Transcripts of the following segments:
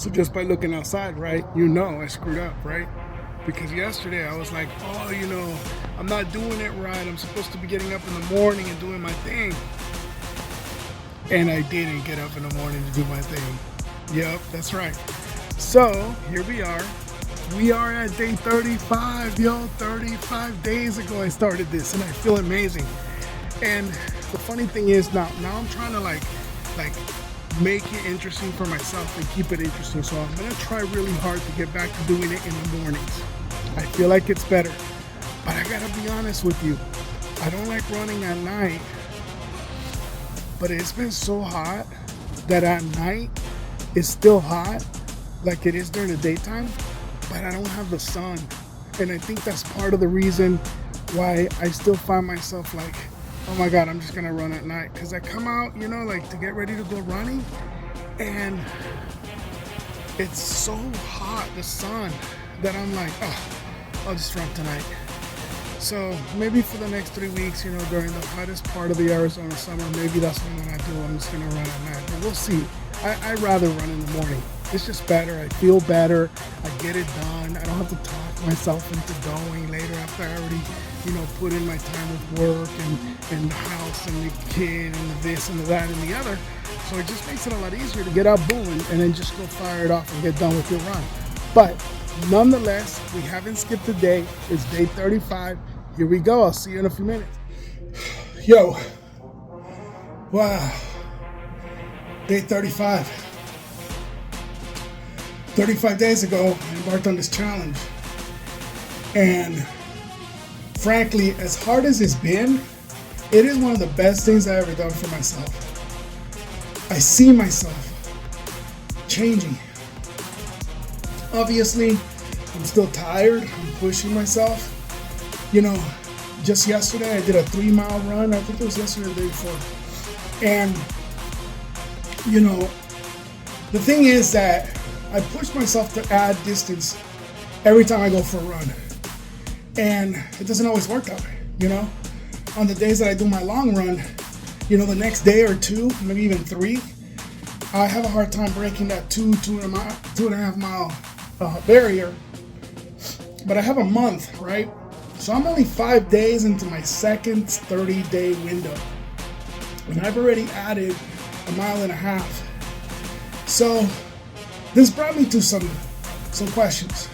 So just by looking outside, right, you know I screwed up, right? Because yesterday I was like, oh, I'm not doing it right. I'm supposed to be getting up in the morning and doing my thing. And I didn't get up in the morning to do my thing. Yep, that's right. So here we are. We are at day 35, yo. 35 days ago I started this and I feel amazing. And the funny thing is now I'm trying to like make it interesting for myself and keep it interesting. So I'm gonna try really hard to get back to doing it in the mornings. I feel like it's better. But I gotta be honest with you. I don't like running at night. But it's been so hot that at night it's still hot like it is during the daytime, but I don't have the sun. And I think that's part of the reason why I still find myself like, oh my God, I'm just gonna run at night. Cause I come out, like to get ready to go running, and it's so hot, the sun, that I'm like, oh, I'll just run tonight. So maybe for the next 3 weeks, during the hottest part of the Arizona summer, maybe that's what I'm gonna do. I'm just gonna run at night, but we'll see. I'd rather run in the morning. It's just better. I feel better. I get it done. I don't have to talk myself into going later after I already, put in my time with work and the house and the kid and the this and the that and the other. So it just makes it a lot easier to get up, boom, and then just go fire it off and get done with your run. But nonetheless, we haven't skipped a day. It's day 35. Here we go. I'll see you in a few minutes. Yo. Wow. Day 35. 35 days ago, I embarked on this challenge. And frankly, as hard as it's been, it is one of the best things I've ever done for myself. I see myself changing. Obviously, I'm still tired. I'm pushing myself. Just yesterday I did a 3-mile run. I think it was yesterday or the day before. And, the thing is that I push myself to add distance every time I go for a run. And it doesn't always work that way, On the days that I do my long run, the next day or two, maybe even 3, I have a hard time breaking that 2.5 mile barrier. But I have a month, right? So I'm only 5 days into my second 30-day window. And I've already added 1.5 miles. So this brought me to some questions.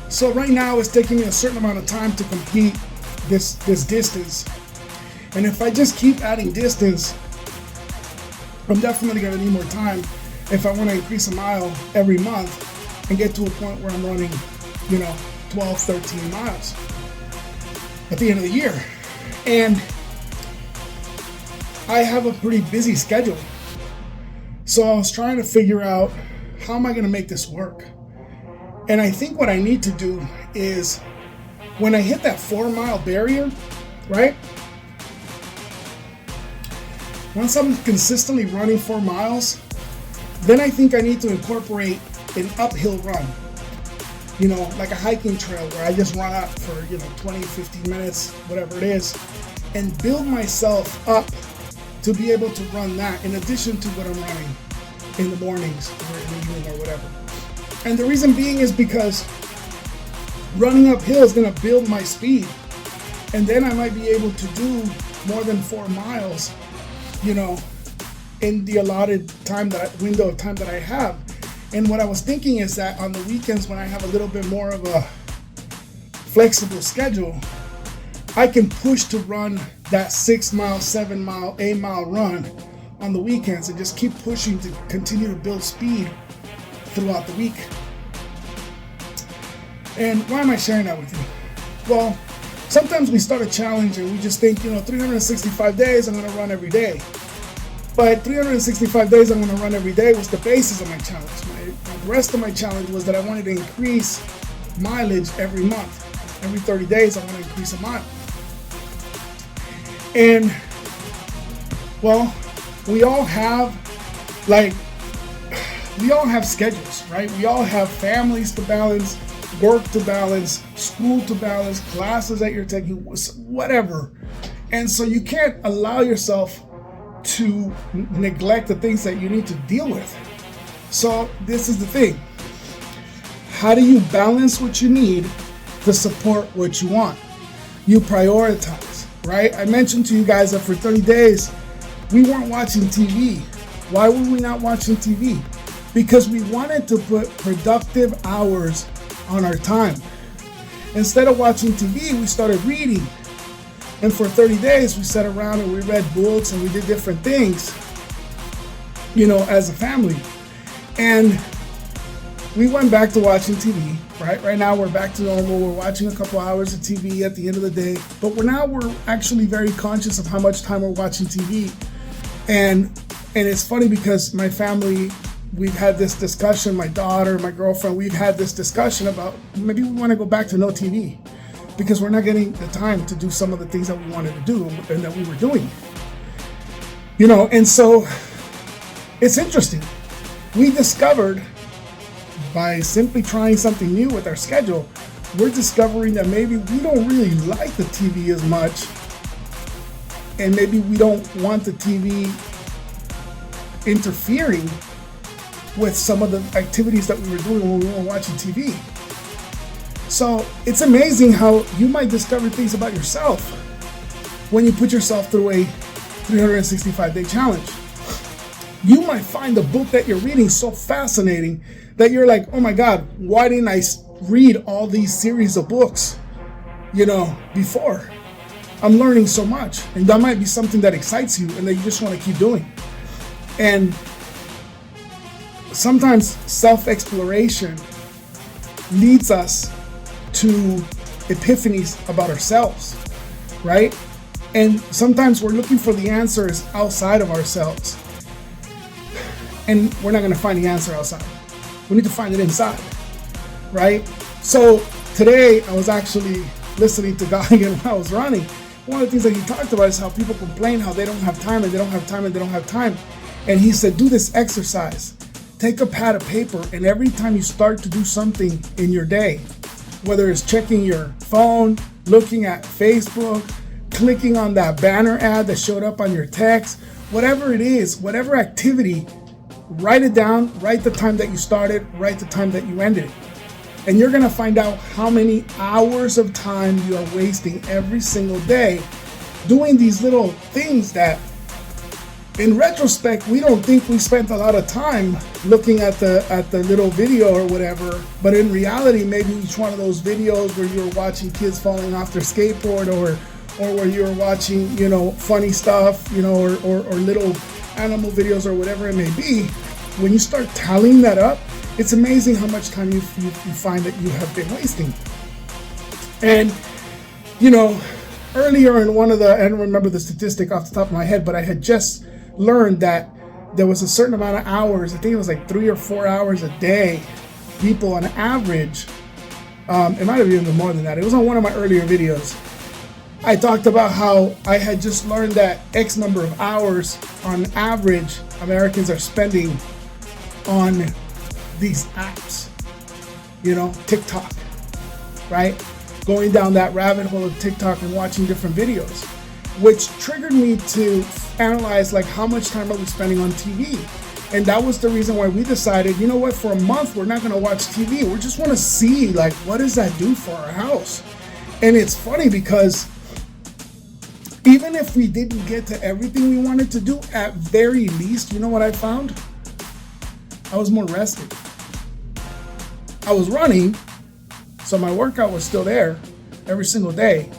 So right now it's taking me a certain amount of time to complete this distance. And if I just keep adding distance, I'm definitely gonna need more time if I want to increase a mile every month and get to a point where I'm running, 12, 13 miles at the end of the year. And I have a pretty busy schedule. So I was trying to figure out, how am I going to make this work? And I think what I need to do is, when I hit that 4-mile barrier, right? Once I'm consistently running 4 miles, then I think I need to incorporate an uphill run. Like a hiking trail where I just run up for, 20, 15 minutes, whatever it is, and build myself up to be able to run that in addition to what I'm running in the mornings or in the evening or whatever. And the reason being is because running uphill is going to build my speed. And then I might be able to do more than 4 miles, in the allotted window of time that I have. And what I was thinking is that on the weekends, when I have a little bit more of a flexible schedule, I can push to run that 6 mile, 7 mile, 8 mile run on the weekends and just keep pushing to continue to build speed throughout the week. And why am I sharing that with you? Well, sometimes we start a challenge and we just think, 365 days I'm going to run every day. But 365 days I'm going to run every day was the basis of my challenge. The rest of my challenge was that I wanted to increase mileage every month. Every 30 days I want to increase a mile. And, well, we all have schedules, right? We all have families to balance, work to balance, school to balance, classes that you're taking, whatever. And so you can't allow yourself to neglect the things that you need to deal with. So this is the thing. How do you balance what you need to support what you want? You prioritize, right? I mentioned to you guys that for 30 days, we weren't watching TV. Why were we not watching TV? Because we wanted to put productive hours on our time. Instead of watching TV, we started reading. And for 30 days, we sat around and we read books and we did different things, as a family. And we went back to watching TV, right? Right now we're back to normal. We're watching a couple hours of TV at the end of the day, but we're actually very conscious of how much time we're watching TV. And it's funny because my family, we've had this discussion, my daughter, my girlfriend, we've had this discussion about maybe we want to go back to no TV because we're not getting the time to do some of the things that we wanted to do and that we were doing. And so it's interesting. We discovered by simply trying something new with our schedule, we're discovering that maybe we don't really like the TV as much, and maybe we don't want the TV interfering with some of the activities that we were doing when we were watching TV. So it's amazing how you might discover things about yourself when you put yourself through a 365-day challenge. You might find the book that you're reading so fascinating that you're like, oh my God, why didn't I read all these series of books, before? I'm learning so much. And that might be something that excites you and that you just want to keep doing. And sometimes self-exploration leads us to epiphanies about ourselves, right? And sometimes we're looking for the answers outside of ourselves. And we're not going to find the answer outside. We need to find it inside, right? So today I was actually listening to God again while I was running. One of the things that he talked about is how people complain how they don't have time and they don't have time and they don't have time. And he said, do this exercise. Take a pad of paper, and every time you start to do something in your day, whether it's checking your phone, looking at Facebook, clicking on that banner ad that showed up on your text, whatever it is, whatever activity, write it down, write the time that you started, write the time that you ended. And you're gonna find out how many hours of time you are wasting every single day doing these little things that, in retrospect, we don't think we spent a lot of time looking at the little video or whatever. But in reality, maybe each one of those videos where you're watching kids falling off their skateboard or where you're watching, funny stuff, or little animal videos or whatever it may be, when you start tallying that up, it's amazing how much time you find that you have been wasting. And, earlier in one of I don't remember the statistic off the top of my head, but I had just learned that there was a certain amount of hours, I think it was like 3 or 4 hours a day, people on average, it might have even been more than that. It was on one of my earlier videos. I talked about how I had just learned that X number of hours on average Americans are spending on these apps, TikTok, right? Going down that rabbit hole of TikTok and watching different videos, which triggered me to analyze like how much time are we spending on TV. And that was the reason why we decided, for a month, we're not going to watch TV. We just want to see like, what does that do for our house? And it's funny because even if we didn't get to everything we wanted to do, at very least, you know what I found? I was more rested. I was running, so my workout was still there every single day.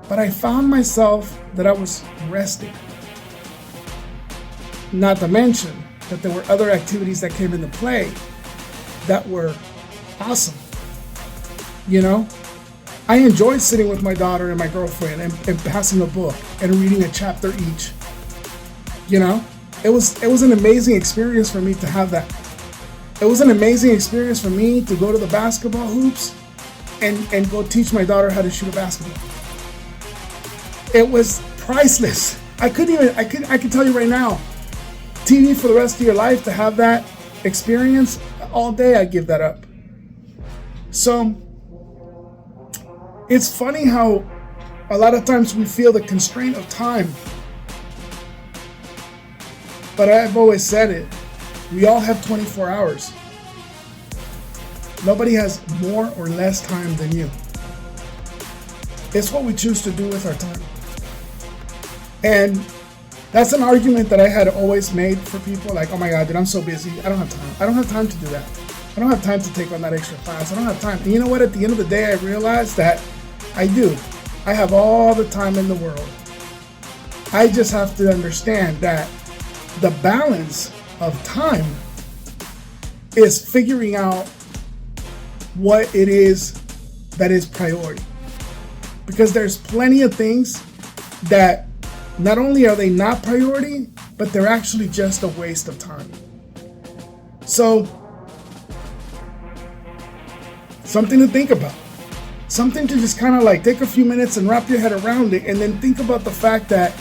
But I found myself that I was rested. Not to mention that there were other activities that came into play that were awesome. I enjoyed sitting with my daughter and my girlfriend and passing a book and reading a chapter each. It was an amazing experience for me to have that. It was an amazing experience for me to go to the basketball hoops and go teach my daughter how to shoot a basketball. It was priceless. I can tell you right now, TV for the rest of your life, to have that experience all day, I'd give that up. So it's funny how a lot of times we feel the constraint of time. But I've always said it. We all have 24 hours. Nobody has more or less time than you. It's what we choose to do with our time. And that's an argument that I had always made for people, like, oh my God, dude, I'm so busy. I don't have time. I don't have time to do that. I don't have time to take on that extra class. I don't have time. And you know what? At the end of the day, I realized that I do. I have all the time in the world. I just have to understand that the balance of time is figuring out what it is that is priority. Because there's plenty of things that not only are they not priority, but they're actually just a waste of time. So, something to think about. Something to just kind of like take a few minutes and wrap your head around it, and then think about the fact that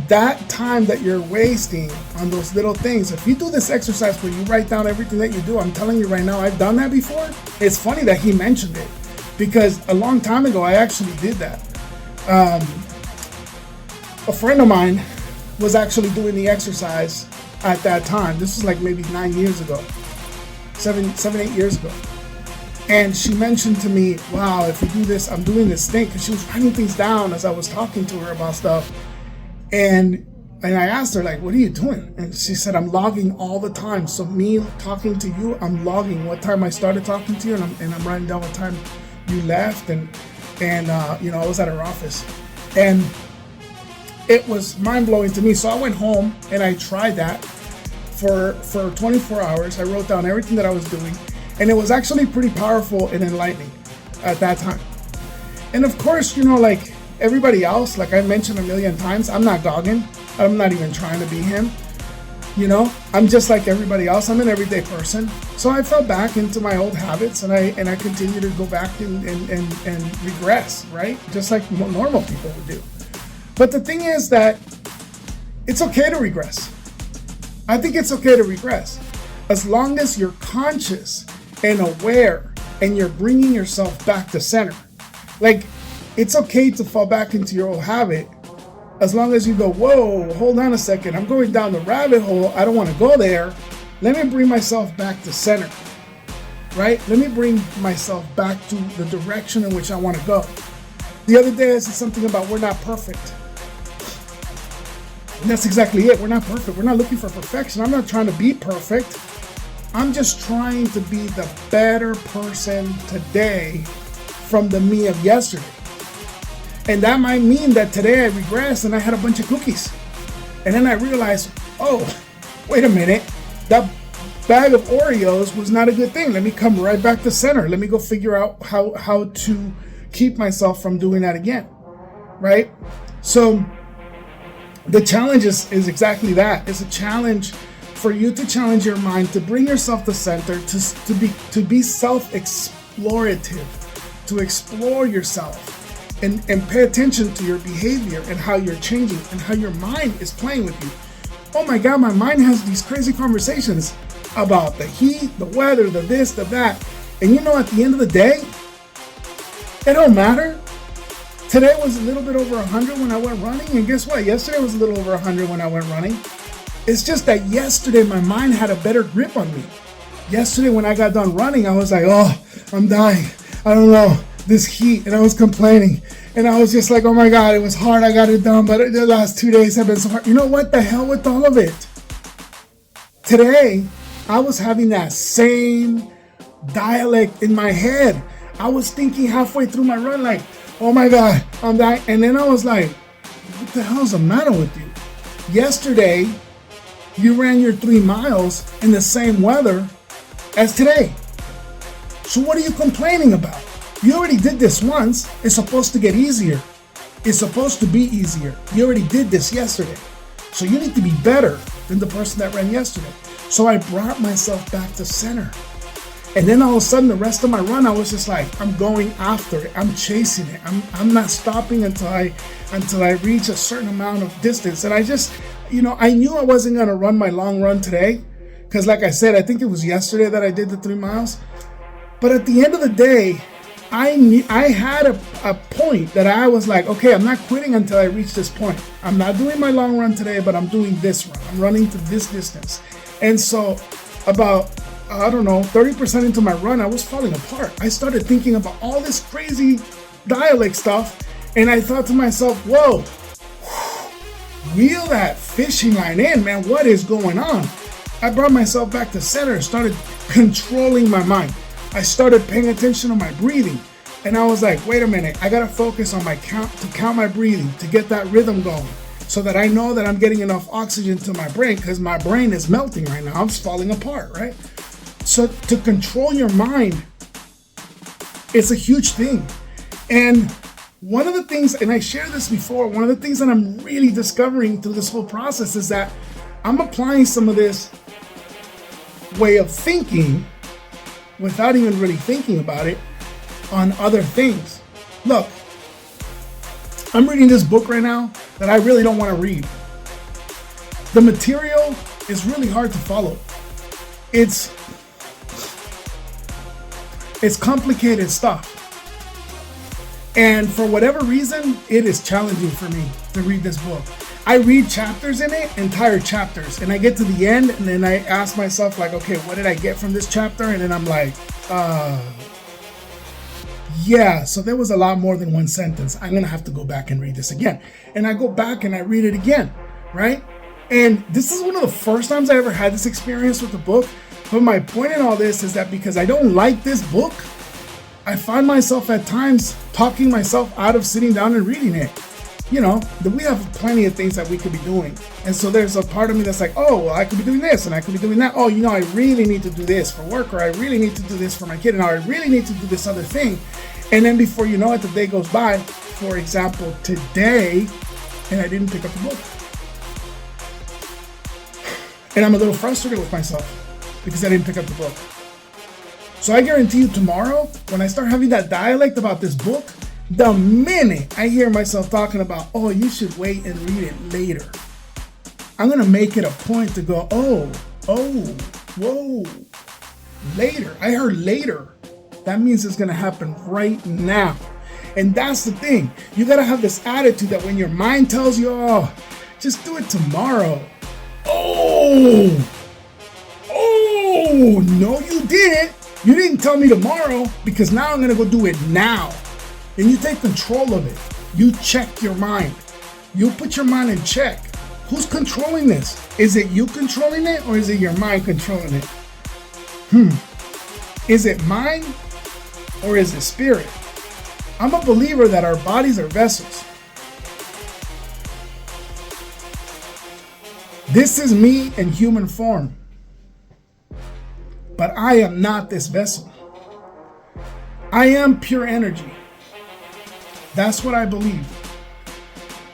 that time that you're wasting on those little things, if you do this exercise where you write down everything that you do, I'm telling you right now, I've done that before. It's funny that he mentioned it, because a long time ago, I actually did that. A friend of mine was actually doing the exercise at that time. This was like maybe 9 years ago, 8 years ago. And she mentioned to me, wow, if you do this, I'm doing this thing, because she was writing things down as I was talking to her about stuff. And I asked her, like, what are you doing? And she said, I'm logging all the time. So me talking to you, I'm logging what time I started talking to you, and I'm writing down what time you left, and you know, I was at her office. And it was mind-blowing to me. So I went home and I tried that for 24 hours. I wrote down everything that I was doing, and it was actually pretty powerful and enlightening at that time. And of course, you know, like everybody else, like I mentioned a million times, I'm not Goggin. I'm not even trying to be him. You know, I'm just like everybody else. I'm an everyday person. So I fell back into my old habits, and I continue to go back and regress, right? Just like normal people would do. But the thing is that it's okay to regress. I think it's okay to regress, as long as you're conscious and aware and you're bringing yourself back to center. Like, it's okay to fall back into your old habit, as long as you go, whoa, hold on a second, I'm going down the rabbit hole, I don't want to go there. Let me bring myself back to center, right? Let me bring myself back to the direction in which I want to go. The other day I said something about we're not perfect. And that's exactly it. We're not perfect. We're not looking for perfection. I'm not trying to be perfect. I'm just trying to be the better person today from the me of yesterday. And that might mean that today I regressed and I had a bunch of cookies. And then I realized, oh, wait a minute. That bag of Oreos was not a good thing. Let me come right back to center. Let me go figure out how to keep myself from doing that again, right? So the challenge is exactly that. It's a challenge for you to challenge your mind, to bring yourself to center, to be self-explorative, to explore yourself. And pay attention to your behavior and how you're changing and how your mind is playing with you. Oh my God, my mind has these crazy conversations about the heat, the weather, the this, the that. And you know, at the end of the day, it don't matter. Today was a little bit over 100 when I went running. And guess what? Yesterday was a little over 100 when I went running. It's just that yesterday my mind had a better grip on me. Yesterday when I got done running, I was like, oh, I'm dying. I don't know. This heat, and I was complaining, and I was just like, oh my God, it was hard, I got it done, but the last 2 days have been so hard. You know what? The hell with all of it. Today, I was having that same dialect in my head. I was thinking halfway through my run, like, oh my God, I'm dying. And then I was like, what the hell's the matter with you? Yesterday, you ran your 3 miles in the same weather as today. So what are you complaining about? You already did this once. It's supposed to get easier. It's supposed to be easier. You already did this yesterday. So you need to be better than the person that ran yesterday. So I brought myself back to center. And then all of a sudden, the rest of my run, I was just like, I'm going after it. I'm chasing it. I'm not stopping until I reach a certain amount of distance. And I just, you know, I knew I wasn't going to run my long run today. Because like I said, I think it was yesterday that I did the 3 miles. But at the end of the day, I had a point that I was like, okay, I'm not quitting until I reach this point. I'm not doing my long run today, but I'm doing this run. I'm running to this distance. And so about, I don't know, 30% into my run, I was falling apart. I started thinking about all this crazy dialect stuff, and I thought to myself, whoa, reel that fishing line in, man. What is going on? I brought myself back to center, started controlling my mind. I started paying attention to my breathing. And I was like, wait a minute, I gotta focus on my count my breathing, to get that rhythm going, so that I know that I'm getting enough oxygen to my brain, because my brain is melting right now. I'm just falling apart, right? So to control your mind, it's a huge thing. And one of the things, and I shared this before, one of the things that I'm really discovering through this whole process is that I'm applying some of this way of thinking without even really thinking about it on other things. Look, I'm reading this book right now that I really don't want to read. The material is really hard to follow. It's complicated stuff. And for whatever reason, it is challenging for me to read this book. I read chapters in it, entire chapters, and I get to the end, and then I ask myself, like, okay, what did I get from this chapter? And then I'm like, yeah, so there was a lot more than one sentence. I'm gonna have to go back and read this again. And I go back and I read it again, right? And this is one of the first times I ever had this experience with the book. But my point in all this is that because I don't like this book, I find myself at times talking myself out of sitting down and reading it. You know, we have plenty of things that we could be doing. And so there's a part of me that's like, oh, well, I could be doing this and I could be doing that. Oh, you know, I really need to do this for work, or I really need to do this for my kid, and I really need to do this other thing. And then before you know it, the day goes by. For example, today, and I didn't pick up the book. And I'm a little frustrated with myself because I didn't pick up the book. So I guarantee you tomorrow, when I start having that dialect about this book, the minute I hear myself talking about, oh, you should wait and read it later, I'm going to make it a point to go, oh, whoa, later. I heard later. That means it's going to happen right now. And that's the thing. You got to have this attitude that when your mind tells you, oh, just do it tomorrow. Oh, no, you didn't. You didn't tell me tomorrow, because now I'm going to go do it now. And you take control of it. You check your mind. You put your mind in check. Who's controlling this? Is it you controlling it, or is it your mind controlling it? Is it mind, or is it spirit? I'm a believer that our bodies are vessels. This is me in human form. But I am not this vessel. I am pure energy. That's what I believe.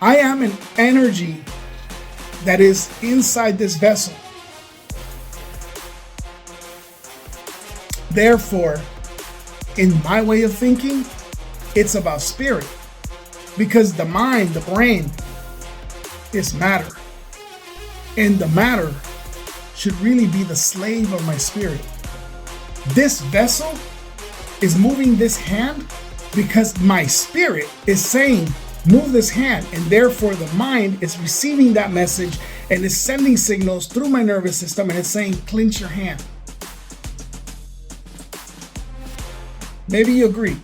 I am an energy that is inside this vessel. Therefore, in my way of thinking, it's about spirit. Because the mind, the brain, is matter. And the matter should really be the slave of my spirit. This vessel is moving this hand because my spirit is saying, move this hand, and therefore the mind is receiving that message and is sending signals through my nervous system, and it's saying, clench your hand. Maybe you agree,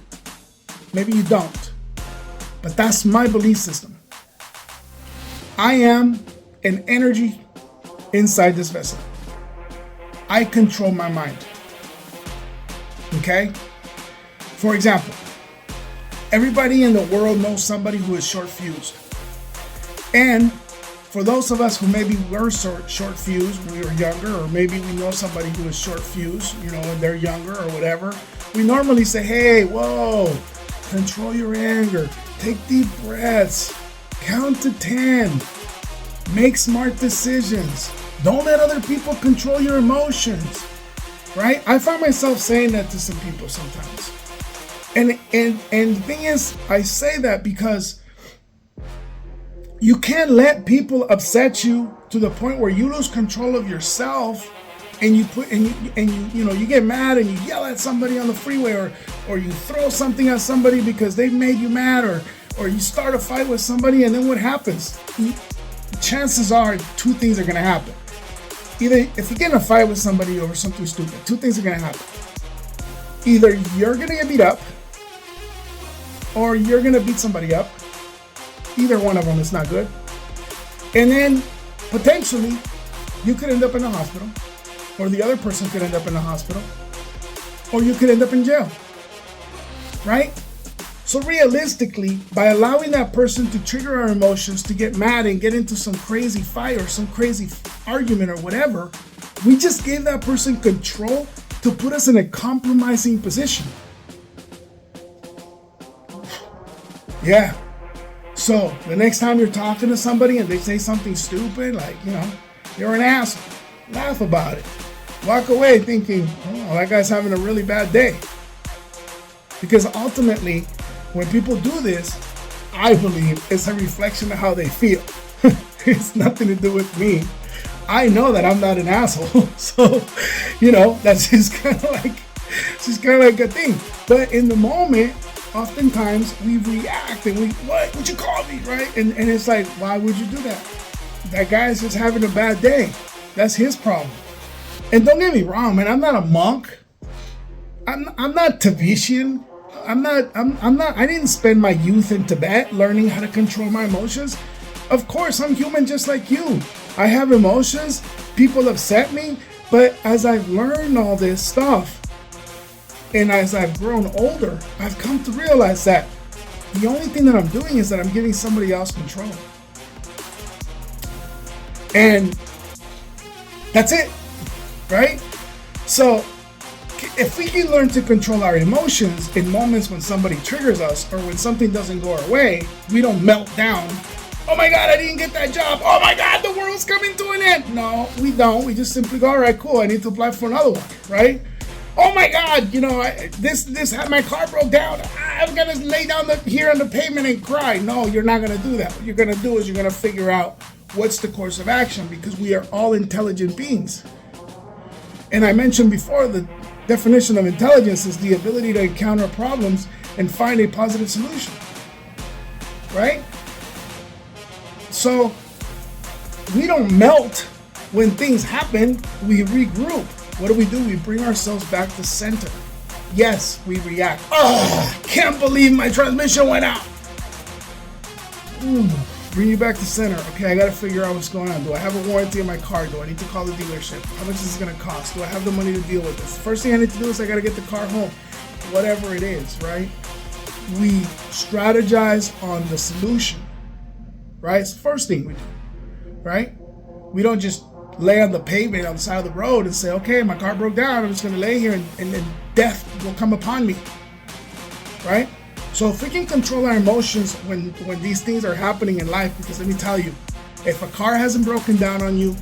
maybe you don't, but that's my belief system. I am an energy inside this vessel. I control my mind. Okay? For example, everybody in the world knows somebody who is short-fused. And for those of us who maybe were short-fused when we were younger, or maybe we know somebody who is short-fused, you know, when they're younger or whatever, we normally say, hey, whoa, control your anger, take deep breaths, count to 10, make smart decisions, don't let other people control your emotions, right? I find myself saying that to some people sometimes. And the thing is, I say that because you can't let people upset you to the point where you lose control of yourself, and you get mad and you yell at somebody on the freeway, or you throw something at somebody because they've made you mad, or you start a fight with somebody, and then what happens? Chances are two things are going to happen. Either if you get in a fight with somebody over something stupid, two things are gonna happen. Either you're gonna get beat up, or you're gonna beat somebody up. Either one of them is not good. And then potentially you could end up in a hospital, or the other person could end up in a hospital, or you could end up in jail, right? So realistically, by allowing that person to trigger our emotions, to get mad and get into some crazy fight or some crazy argument or whatever, we just gave that person control to put us in a compromising position. Yeah. So the next time you're talking to somebody and they say something stupid, like, you're an asshole, laugh about it. Walk away thinking, oh, that guy's having a really bad day. Because ultimately, when people do this, I believe it's a reflection of how they feel. It's nothing to do with me. I know that I'm not an asshole. So, that's just kind of like a thing. But in the moment, oftentimes we react and what you call me, right? And it's like, why would you do that? That guy's just having a bad day. That's his problem. And don't get me wrong, man, I'm not a monk. I'm not Tibetan. I didn't spend my youth in Tibet learning how to control my emotions. Of course, I'm human just like you. I have emotions. People upset me. But as I've learned all this stuff, and as I've grown older, I've come to realize that the only thing that I'm doing is that I'm giving somebody else control. And that's it, right? So if we can learn to control our emotions in moments when somebody triggers us or when something doesn't go our way, we don't melt down. Oh my God, I didn't get that job. Oh my God, the world's coming to an end. No, we don't. We just simply go, all right, cool. I need to apply for another one, right? Oh my God, my car broke down. I'm gonna lay down here on the pavement and cry. No, you're not gonna do that. What you're gonna do is you're gonna figure out what's the course of action, because we are all intelligent beings. And I mentioned before, the definition of intelligence is the ability to encounter problems and find a positive solution, right? So we don't melt when things happen. We regroup. What do? We bring ourselves back to center. Yes, we react. Oh, can't believe my transmission went out. Bring you back to center. Okay, I gotta figure out what's going on. Do I have a warranty on my car? Do I need to call the dealership? How much is this gonna cost? Do I have the money to deal with this? First thing I need to do is I gotta get the car home. Whatever it is, right? We strategize on the solution, right? It's the first thing we do, right? We don't just lay on the pavement on the side of the road and say, okay, my car broke down, I'm just gonna lay here and then death will come upon me, right? So if we can control our emotions when these things are happening in life, because let me tell you, if a car hasn't broken down on you,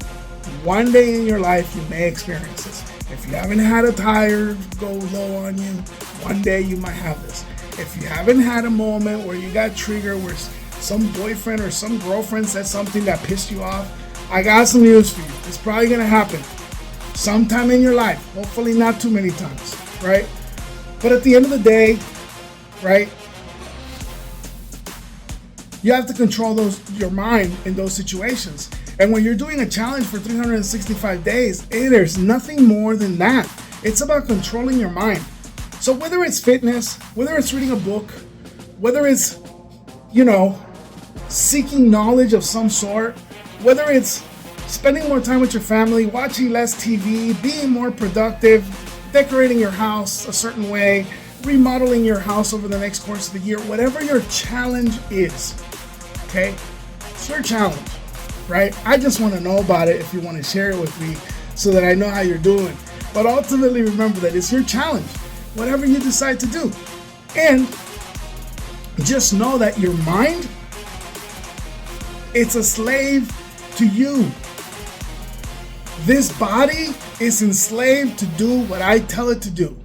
one day in your life you may experience this. If you haven't had a tire go low on you, one day you might have this. If you haven't had a moment where you got triggered, where some boyfriend or some girlfriend said something that pissed you off, I got some news for you. It's probably gonna happen sometime in your life. Hopefully not too many times, right? But at the end of the day, right, you have to control your mind in those situations. And when you're doing a challenge for 365 days, there's nothing more than that. It's about controlling your mind. So whether it's fitness, whether it's reading a book, whether it's, seeking knowledge of some sort, whether it's spending more time with your family, watching less TV, being more productive, decorating your house a certain way, remodeling your house over the next course of the year, whatever your challenge is, okay? It's your challenge, right? I just want to know about it if you want to share it with me so that I know how you're doing. But ultimately, remember that it's your challenge, whatever you decide to do. And just know that your mind, it's a slave to you. This body is enslaved to do what I tell it to do.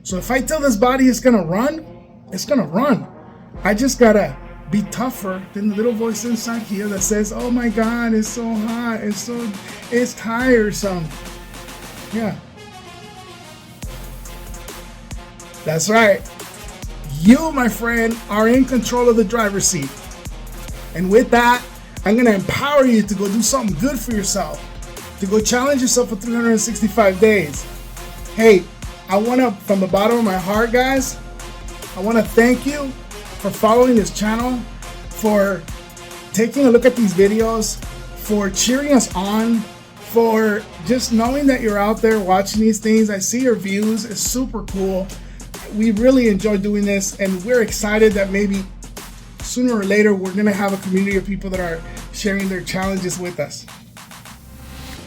So if I tell this body it's gonna run, it's gonna run. I just gotta be tougher than the little voice inside here that says, oh my God, it's so hot, it's tiresome. Yeah. That's right. You, my friend, are in control of the driver's seat. And with that, I'm going to empower you to go do something good for yourself. to go challenge yourself for 365 days. Hey, I want to, from the bottom of my heart, guys, I want to thank you for following this channel, for taking a look at these videos, for cheering us on, for just knowing that you're out there watching these things. I see your views. It's super cool. We really enjoy doing this, and we're excited that maybe sooner or later we're going to have a community of people that are sharing their challenges with us.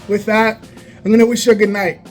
With that, I'm going to wish you a good night.